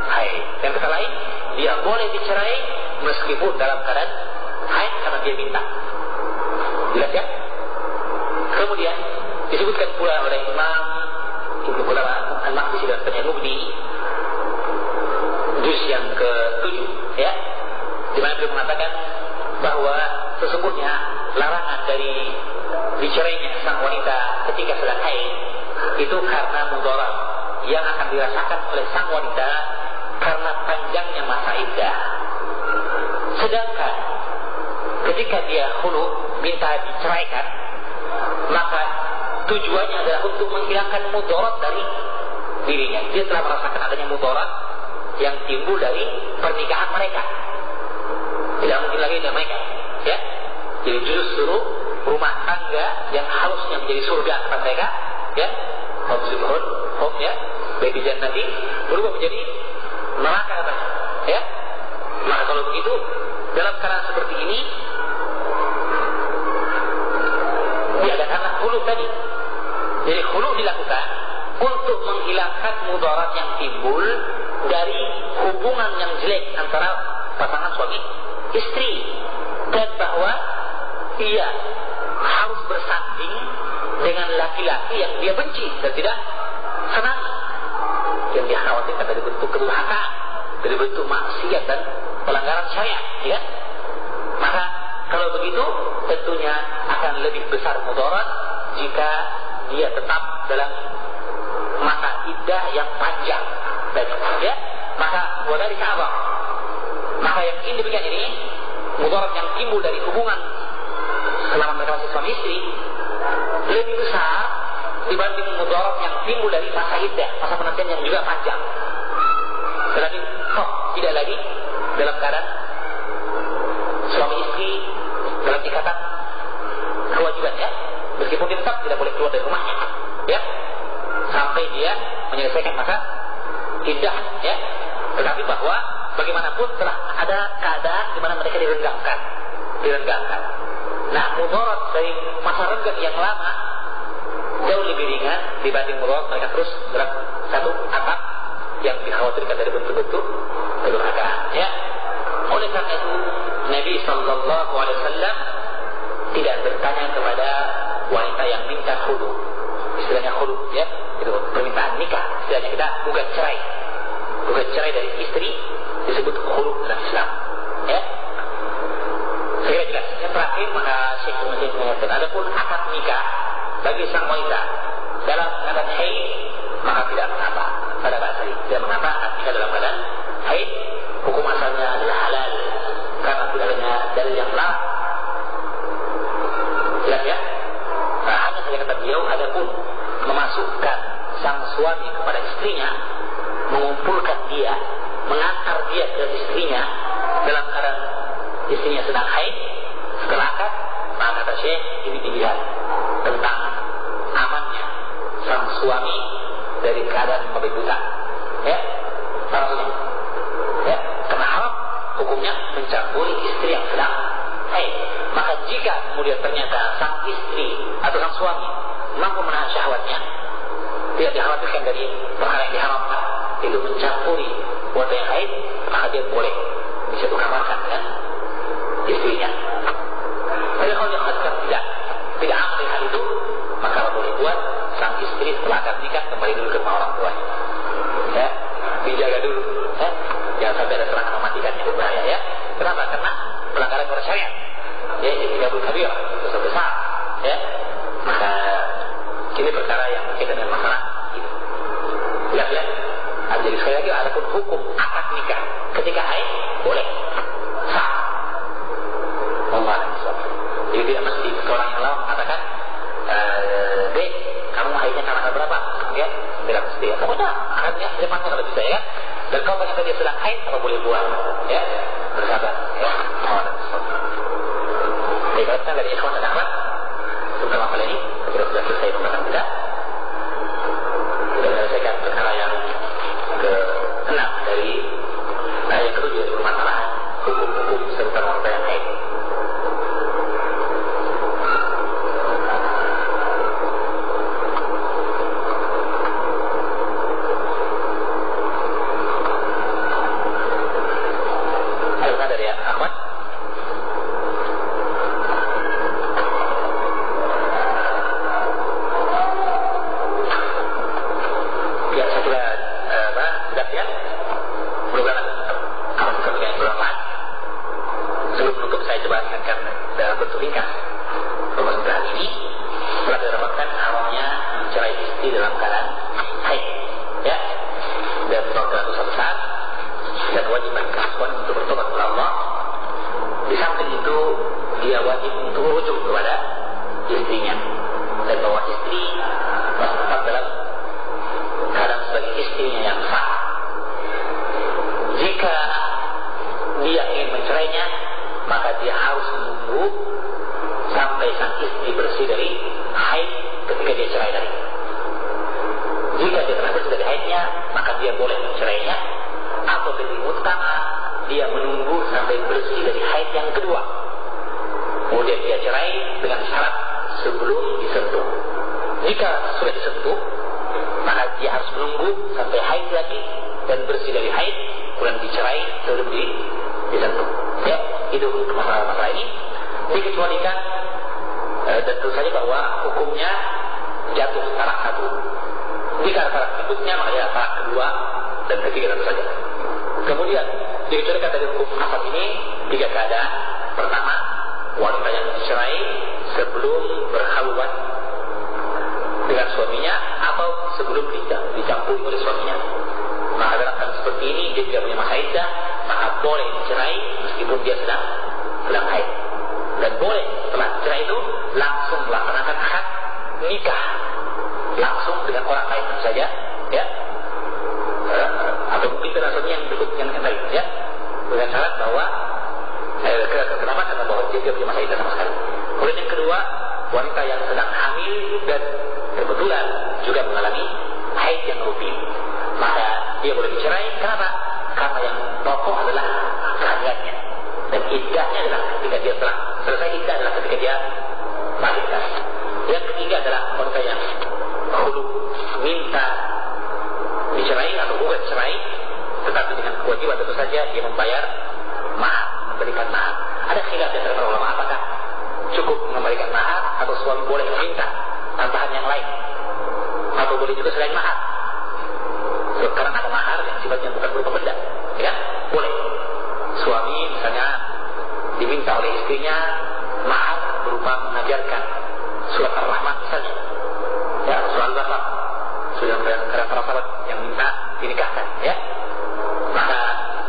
haid. Yang kata lain, dia boleh dicerai meskipun dalam keadaan haid karena dia minta. Jelas ya? Kemudian disebutkan pula oleh Imam Ibnu Qudamah Al-Maqdisi dan Penyalubni juz yang ke-7, ya, di mana beliau mengatakan bahwa sesungguhnya larangan dari dicerainya sang wanita ketika sedang haid itu karena mudarat yang akan dirasakan oleh sang wanita karena panjangnya masa iddah. Sedangkan ketika dia khulu, minta diceraikan, maka tujuannya adalah untuk menghilangkan mudarat dari dirinya. Dia telah merasakan adanya mudarat yang timbul dari pernikahan mereka. Tidak mungkin lagi damaikan, ya. Jadi justru rumah tangga yang harusnya menjadi surga kepada mereka, ya, home, ya, baby jannati, berubah menjadi neraka, ya. Maka kalau begitu, dalam keadaan seperti ini, diadakanlah khulu tadi. Jadi khulu dilakukan untuk menghilangkan mudarat yang timbul dari hubungan yang jelek antara pasangan suami istri, dan bahwa ia harus bersanding dengan laki-laki yang dia benci dan tidak senang, yang dia khawatirkan dari bentuk kedurhakaan, dari bentuk maksiat dan pelanggaran syariat, ya. Maka kalau begitu tentunya akan lebih besar mudarat jika dia tetap dalam masa iddah yang panjang, ya. Maka dari sahabat, maka yang ini demikian ini mudarat yang timbul dari hubungan selama mereka masih suami istri lebih besar dibanding mudarat yang timbul dari masa iddah, masa penantian yang juga panjang. Tetapi tidak lagi dalam keadaan suami istri dalam ikatan kewajiban, ya, meskipun dia tetap tidak boleh keluar dari rumahnya, ya, sampai dia menyelesaikan masa iddah, ya. Tetapi bahwa bagaimanapun telah ada keadaan di mana mereka direnggangkan. Nah, mudarat dari masa renggang yang lama jauh lebih ringan dibanding mudarat mereka terus dalam satu atap yang dikhawatirkan dari bentuk-bentuk kedurhakaan, ya. Oleh karena itu Nabi Sallallahu Alaihi Wasallam tidak bertanya kepada wanita yang minta khulu, istilahnya khulu, ya, itu permintaan nikah, istilahnya kita gugat cerai dari istri disebut khulu dalam Islam, ya. Saya jelas. Yang terakhir maka Syekh Muslim mengatakan, adapun akad nikah bagi sang wanita dalam keadaan haid maka tidak mengapa, pada bahasa ini tidak mengapa akad nikah dalam keadaan haid, hukum asalnya adalah halal karena tidak adanya dalil yang larang. Jelas, ya. Nah, hanya saja kata beliau, adapun memasukkan sang suami kepada istrinya, mengumpulkan dia, mengantar dia ke istrinya dalam keadaan istrinya sedang haid setelah akad, maka kata Syekh ini dilihat tentang amannya sang suami dari keadaan babi buta, ya, maksudnya, ya, karena haram hukumnya mencampuri istri yang sedang haid. Maka jika kemudian ternyata sang istri atau sang suami mampu menahan syahwatnya, tidak dikhawatirkan dari perkara yang diharamkan, itu mencampuri wanita yang haid, maka dia boleh disatu kamarkan dengan istrinya. Tapi kalau dia khawatirkan tidak aman dengan hal itu, maka boleh buat sang istri setelah akad nikah kembali dulu ke rumah orang tuanya, ya, dijaga dulu, ya, jangan sampai ada serangan mematikannya, bahaya, ya. Kenapa? Karena pelanggaran perintah syariat, ya, irtikabul kabirah, dosa besar, ya. Maka ini perkara yang berkaitan dengan masalah itu. Lihat. Jadi sekali lagi, adapun hukum akad nikah ketika haid boleh, sah. Allah SWT. Jadi tidak mesti seorang yang lawan mengatakan, dek, kamu haidnya karena berapa? Ya, tidak mesti. Ya, kamu dah akadnya secepatnya kalau bisa, ya. Dan kalau ternyata dia sedang haid, apa boleh buat, ya, bersabar, ya. Allah SWT. Jadi kalau kita dari ikhwan dan akhwat, terutama kali ini, kita sudah selesai pembahasan kita, sudah menyelesaikan perkara yang ke kan? Mudah-mudahan kalau kita punya ulama. Sebelum menutup saya coba ingatkan dalam bentuk ringkas bahwa setelah ini telah didapatkan awalnya mencerai istri dalam keadaan haid, ya, dan merupakan dosa besar dan kewajiban suami untuk bertobat kepada Allah. Di samping itu dia wajib untuk merujuk kepada istrinya, dan bahwa istri tetap dalam keadaan sebagai istrinya yang sah. Jika dia ingin mencerainya, maka dia harus menunggu sampai sang istri bersih dari haid ketika dia cerai dari. Jika dia telah bersih dari haidnya, maka dia boleh mencerainya, atau lebih utama dia menunggu sampai bersih dari haid yang kedua. Kemudian dia cerai dengan syarat sebelum disentuh. Jika sudah disentuh, maka dia harus menunggu sampai haid lagi dan bersih dari haid, kemudian dicerai sebelum disentuh. Ya, itu untuk masalah-masalah ini dikecualikan dan tentu saja bahwa hukumnya jatuh talak satu. Jika talak berikutnya, maka ya talak kedua dan ketiga tentu saja. Kemudian dikecualikan dari hukum asal ini tiga keadaan. Pertama, wanita yang dicerai sebelum berkhalwat dengan suaminya atau sebelum dicampuri oleh suaminya. Maka dalam keadaan seperti ini dia tidak punya masa iddah, maka boleh dicerai meskipun dia sedang haid. Dan boleh setelah cerai itu langsung melaksanakan akad nikah langsung dengan orang lain saja, ya, atau mungkin dengan suami yang berikut yang tadi, ya, dengan syarat bahwa kenapa? Karena bahwa dia tidak punya masa iddah sama sekali. Kemudian yang kedua, wanita yang sedang hamil dan kebetulan juga mengalami haid yang rutin, maka dia boleh dicerai. Kenapa? Karena yang pokok adalah kehamilannya, dan iddahnya adalah ketika dia telah selesai iddah adalah ketika dia melahirkan. Yang ketiga adalah wanita yang khulu, minta dicerai atau bukan cerai, tetapi dengan kewajiban tentu saja dia membayar mahar, memberikan mahar. Ada khilaf di antara para ulama apakah cukup memberikan mahar atau suami boleh meminta tambahan yang lain, atau boleh juga selain mahar. Sekarang ada mahar yang sifatnya bukan berupa benda, ya, boleh. Suami misalnya diminta oleh istrinya mahar berupa mengajarkan surat Ar-Rahman misalnya, ya, surat Al-Baqarah, sudah para sahabat yang minta dinikahkan, ya, maka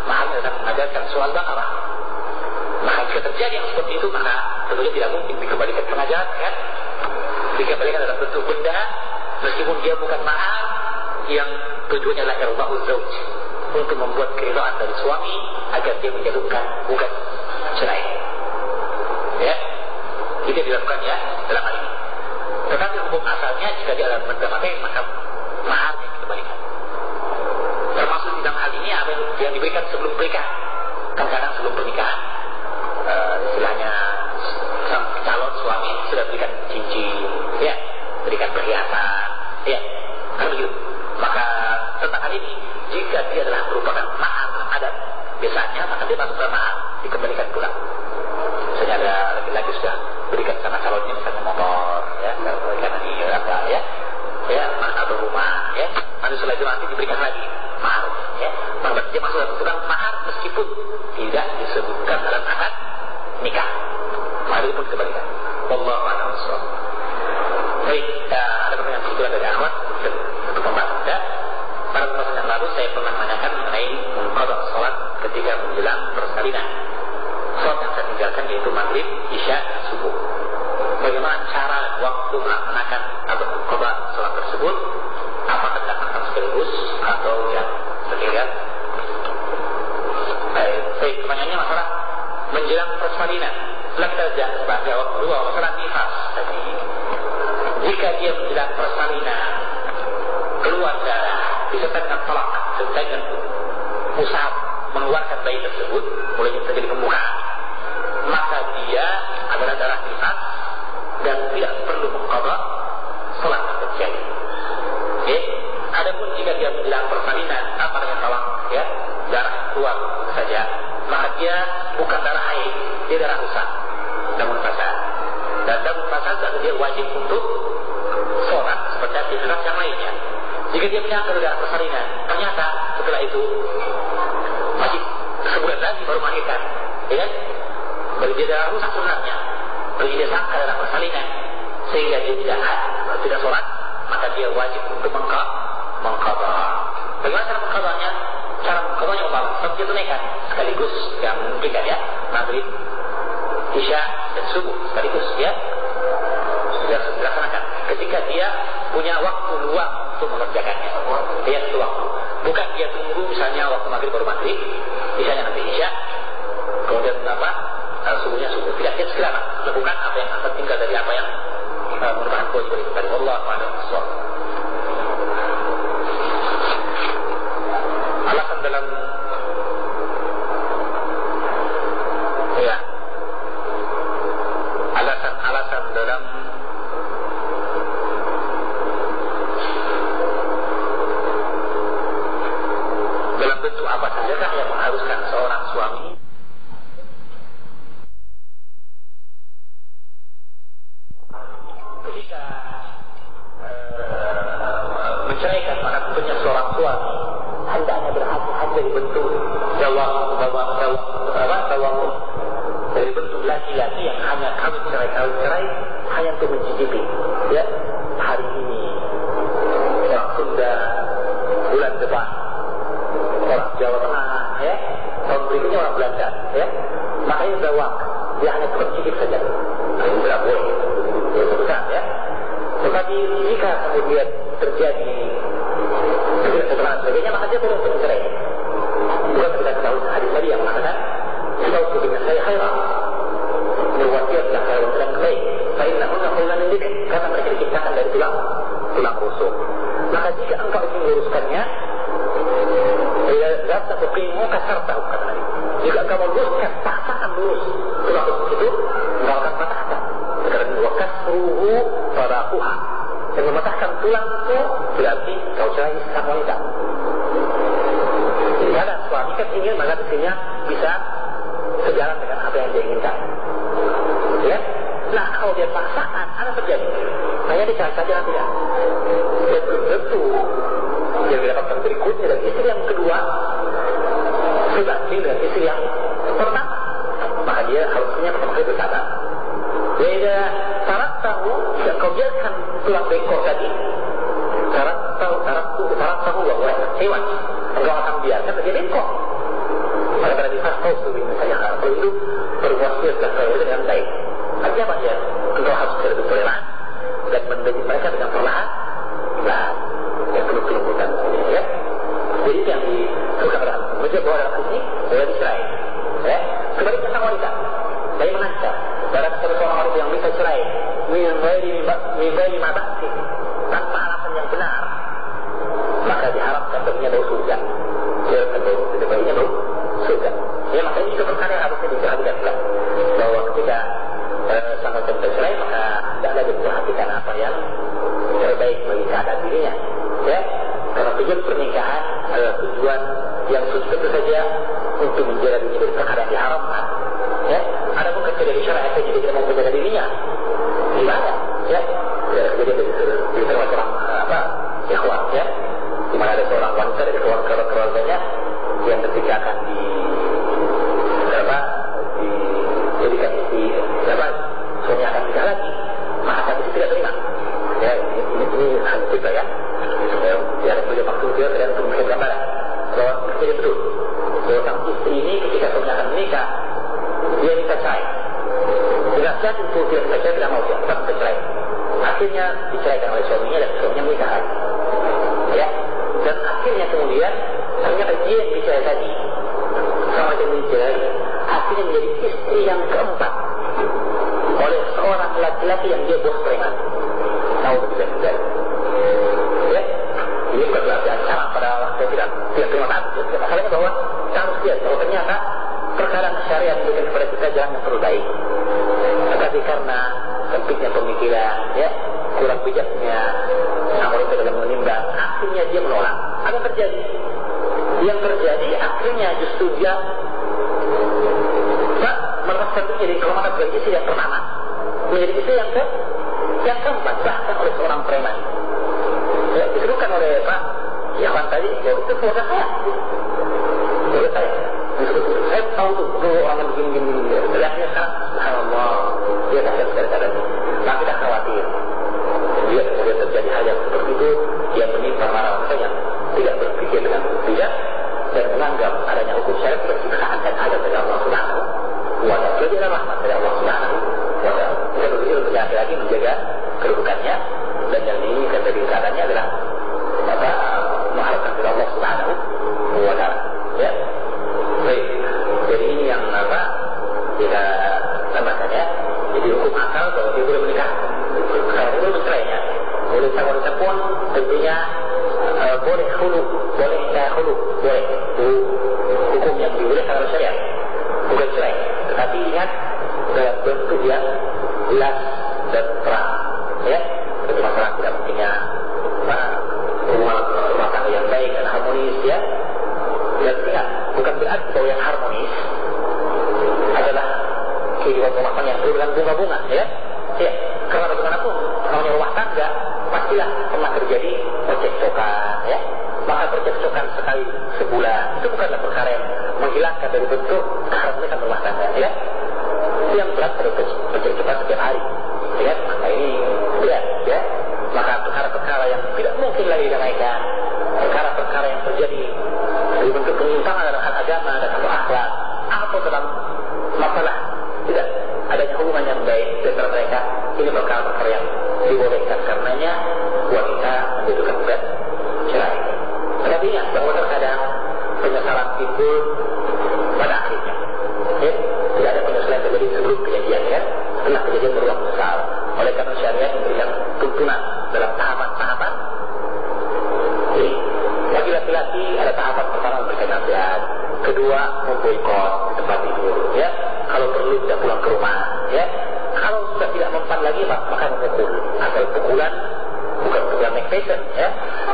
maharnya adalah mengajarkan surat Al-Baqarah. Maka jika terjadi yang seperti itu, maka tentunya tidak mungkin dikembalikan pengajar, kan? Dikembalikan dalam bentuk benda, meskipun dia bukan mahar yang tujuannya adalah irda'uz zauj, untuk membuat keridhaan dari suami agar dia menjatuhkan gugat cerai. Ya, itu dilakukan ya dalam hal ini. Tetapi hukum asalnya jika dia dalam benda materi, maka maharnya dikembalikan. Termasuk dalam hal ini apa yang diberikan sebelum pernikahan. Kadang-kadang sebelum pernikahan, istilahnya sang calon suami sudah berikan cincin, ya, berikan perhiasan, ya, kan begitu. Maka tentang hal ini, jika dia adalah merupakan mahar adat biasanya, maka dia masuk ke mahar, dikembalikan pulang. Misalnya ada laki-laki sudah berikan sama calonnya misalnya motor, ya, berikan ini apa, ya, atau rumah, ya, nanti setelah itu nanti diberikan lagi mahar, ya, maka dia masuk dalam tukang mahar meskipun tidak disebutkan dalam akad nikah, mahar itu pun dikembalikan. Wallahu a'lam bishawab. Baik, ada pertanyaan kebetulan dari akhwat untuk pembahasan. Ya, pada pertemuan yang lalu saya pernah menanyakan mengenai qada salat ketika menjelang persalinan. Salat yang saya tinggalkan yaitu maghrib, isya, subuh. Bagaimana cara waktu melaksanakan atau qada salat tersebut? Apakah dilaksanakan sekaligus atau yang bergerak? Baik, pertanyaannya masalah menjelang persalinan. Setelah kita jawab dua masalah nifas tadi. Jika dia menjelang persalinan keluar darah disertai dengan talak, disertai dengan usaha mengeluarkan bayi tersebut, mulai terjadi pembukaan, maka dia adalah darah nifas dan tidak perlu mengqadha salat terjadi. Oke, adapun jika dia menjelang persalinan apa yang talak, ya, darah keluar saja, maka dia bukan darah haid, dia darah usah, damun fasad. Dan damun fasad berarti dia wajib untuk sholat seperti aktivitas yang lainnya. Jika dia menyangka dari persalinan, ternyata setelah itu masih sebulan lagi baru melahirkan, ya kan? Bagi dia adalah rusak sunatnya. Bagi dia sangka dalam persalinan, sehingga dia tidak sholat, maka dia wajib untuk mengqadha. Bagaimana cara mengqadhanya? Cara mengqadhanya sebab dia tunaikan sekaligus yang memberikan ya maghrib, isya dan subuh sekaligus ya. Dia laksanakan ketika dia punya waktu luang untuk mengerjakannya. Dia satu waktu. Bukan dia tunggu misalnya waktu maghrib baru maghrib, misalnya nanti isya, kemudian subuhnya subuh. Tidak, dia segera lakukan apa yang tertinggal dari apa yang merupakan kewajiban itu. Wallahu a'lam bishawab. Alasan dalam alasan dalam bentuk apa sajakah yang mengharuskan seorang suami ketika menceraikan, maka tentunya seorang suami hendaknya berhati-hati dari bentuk dari bentuk laki-laki yang hanya kawin cerai hanya untuk mencicipi ya, hari ini orang Sunda, bulan depan orang Jawa Tengah ya, tahun berikutnya orang Belanda ya, makanya dawak dia hanya mencicip saja, ini tidak boleh ya, bukan ya. Tetapi jika kemudian terjadi keterangan sebagainya, maka dia boleh untuk mencerai. Bukan kita tahu hadis tadi yang mengatakan tahu dengan saya khairan berwasiatlah khairan dan baik, fa'innahunna qawlan lik, karena mereka diciptakan dari tulang rusuk. Maka jika engkau ingin meluruskannya, la taqimu kasartahu, kata Nabi. Jika engkau meluruskan, paksakan lurus tulang rusuk itu, engkau akan patahkan. Karena wa kasruhu faraquha, yang mematahkan tulang itu berarti kau cerai sang wanita. Jadi ada suami kan ingin maka istrinya bisa sejalan dengan apa yang dia inginkan. Ya? Nah, kalau dia paksakan, apa terjadi? Hanya dicari saja nanti ya. Dan belum tentu yang didapatkan berikutnya dari istri yang kedua sebanding dengan istri yang pertama. Maka dia harusnya pertama kali berkata, beda syarat tahu, jika kau biarkan tulang bengkok tadi, syarat tahu bahwa hewan engkau akan biarkan dia bengkok. Pada pada difasau sebelum misalnya kalau itu berwasiatlah kalau dengan baik. Artinya apa ya? Engkau harus bertoleran dan mendidik mereka dengan perlahan. Nah, yang kelembutan ya. Jadi itu yang disuruhkan pada menjadi bahwa dalam ini boleh dicerai. Ya, sebaliknya sang wanita dari mengancam dalam seorang wanita yang minta cerai, mimbai mabakti tanpa alasan yang benar, maka diharapkan baginya bau surga. Diharapkan baginya bau surga. Ya, maka ini juga perkara yang harusnya diperhatikan pula, bahwa ketika sang wanita minta cerai, maka tidaklah diperhatikan apa yang terbaik bagi keadaan dirinya. Ya, karena tujuan pernikahan adalah tujuan yang tentu saja untuk menjaga dirinya dari perkara yang diharamkan. Ya, ada pun ketika dari syariat saja dia tidak mau menjaga dirinya, gimana? Ya, jadi dari seorang ikhwan ya, di mana ada seorang wanita dari keluarganya yang ketika akan dijadikan suami akan nikah lagi, maka saat itu tidak terima. Ya, ini hal kita ya. Dia ada punya maksud dia dan untuk memberikan gambaran bahwa ini betul. Bahwa sang istri ini ketika suaminya akan menikah, dia minta cerai. Tidak siap untuk dia minta cerai, tidak mau dia tetap minta cerai. Akhirnya diceraikan oleh suaminya dan suaminya menikah lagi. Ya, dan akhirnya kemudian ternyata dia yang dicerai tadi sama yang dicerai akhirnya menjadi istri yang keempat oleh seorang laki-laki yang dia bos preman. Tahu tidak? Ya, ini bukan berarti acara pada waktu tidak terima kasih. Masalahnya bahwa harus lihat bahwa ternyata perkara syariat memberikan kepada kita jalan yang terbaik. Tetapi karena sempitnya pemikiran, ya, kurang bijaknya, namun dalam menimbang, akhirnya dia menolak. Apa yang terjadi? Yang terjadi akhirnya justru dia merasa menjadi kehormatan bagi istri yang pertama, menjadi istri yang keempat bahkan oleh seorang preman. Ya, Disebutkan oleh Pak Yaman tadi, bahwa itu keluarga saya. Keluarga saya. Saya tahu tuh, orang yang begini-gini. Lihatnya sekarang, subhanallah, dia kasihan sekali-kali. Nah, kita khawatir. Dia kemudian terjadi hal yang seperti itu, yang menimpa para wanita yang tidak berpikir dengan bijak dan menganggap adanya hukum syariat sebagai siksaan dan adab dari Allah Subhanahu wa Ta'ala. Jadi ada rahmat dari Allah Subhanahu wa Ta'ala. Kita berusaha untuk laki-laki menjaga kedudukannya, dan yang diinginkan dari keadaannya adalah mengharapkan dari Allah Subhanahu wa Ta'ala. Ya, baik. Jadi ini yang kita tambahkan ya. Jadi hukum asal bahwa dia boleh menikah. Kalau dia boleh mencerainya, wanita pun tentunya boleh khulu, boleh khulu, boleh. Itu hukum yang dibolehkan oleh syariat, bukan cerai. Tetapi ingat dalam bentuk yang jelas dan terang. Ya, jadi masalah tidak pentingnya rumah tangga yang baik dan harmonis ya. Dan ingat, bukan berarti bahwa yang harmonis adalah kehidupan rumah tangga yang penuh dengan bunga-bunga ya. Ya, karena bagaimanapun namanya rumah tangga pastilah pernah terjadi percekcokan ya. Maka percekcokan sekali sebulan itu bukanlah perkara yang menghilangkan dari bentuk keharmonisan rumah tangga ya. Itu yang berat pada percekcokan setiap hari ya. Maka ini berat ya. Maka perkara-perkara yang tidak mungkin lagi didamaikan, perkara-perkara yang terjadi dari bentuk penyimpangan dalam hal agama dan atau akhlak atau dalam masalah tidak adanya hubungan yang baik di antara mereka, ini perkara-perkara yang dibolehkan karenanya wanita mendudukan bukan cerai. Tetapi ingat bahwa terkadang penyesalan timbul pada akhirnya ya. Tidak ada penyesalan terjadi sebelum kejadian ya. Setelah kejadian berulang menyesal. Oleh karena syariat memberikan tuntunan dalam tahapan-tahapan. Jadi bagi laki-laki ada tahapan pertama memberikan nasihat, kedua memboikot di tempat tidur ya. Kalau perlu tidak pulang ke rumah ya. Kalau sudah tidak mempan lagi maka memukul. Asal pukulan bukan pukulan make fashion ya,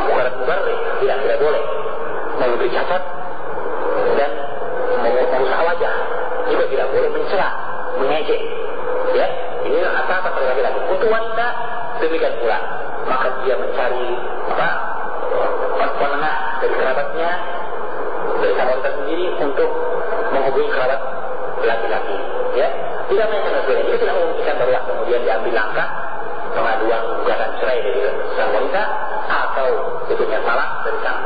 pukulan mubarik, tidak boleh. Memberi cacat dan merusak wajah juga tidak boleh, mencela, mengejek ya. Inilah apa-apa pada laki-laki. Untuk wanita demikian pula, maka dia mencari penengah dari kerabatnya, dari wanita sendiri untuk menghubungi kerabat laki-laki ya. Tidak menyenangkan sekali. Itu tidak memungkinkan barulah kemudian diambil langkah pengaduan gugatan cerai dari sang wanita atau tentunya salah dari sang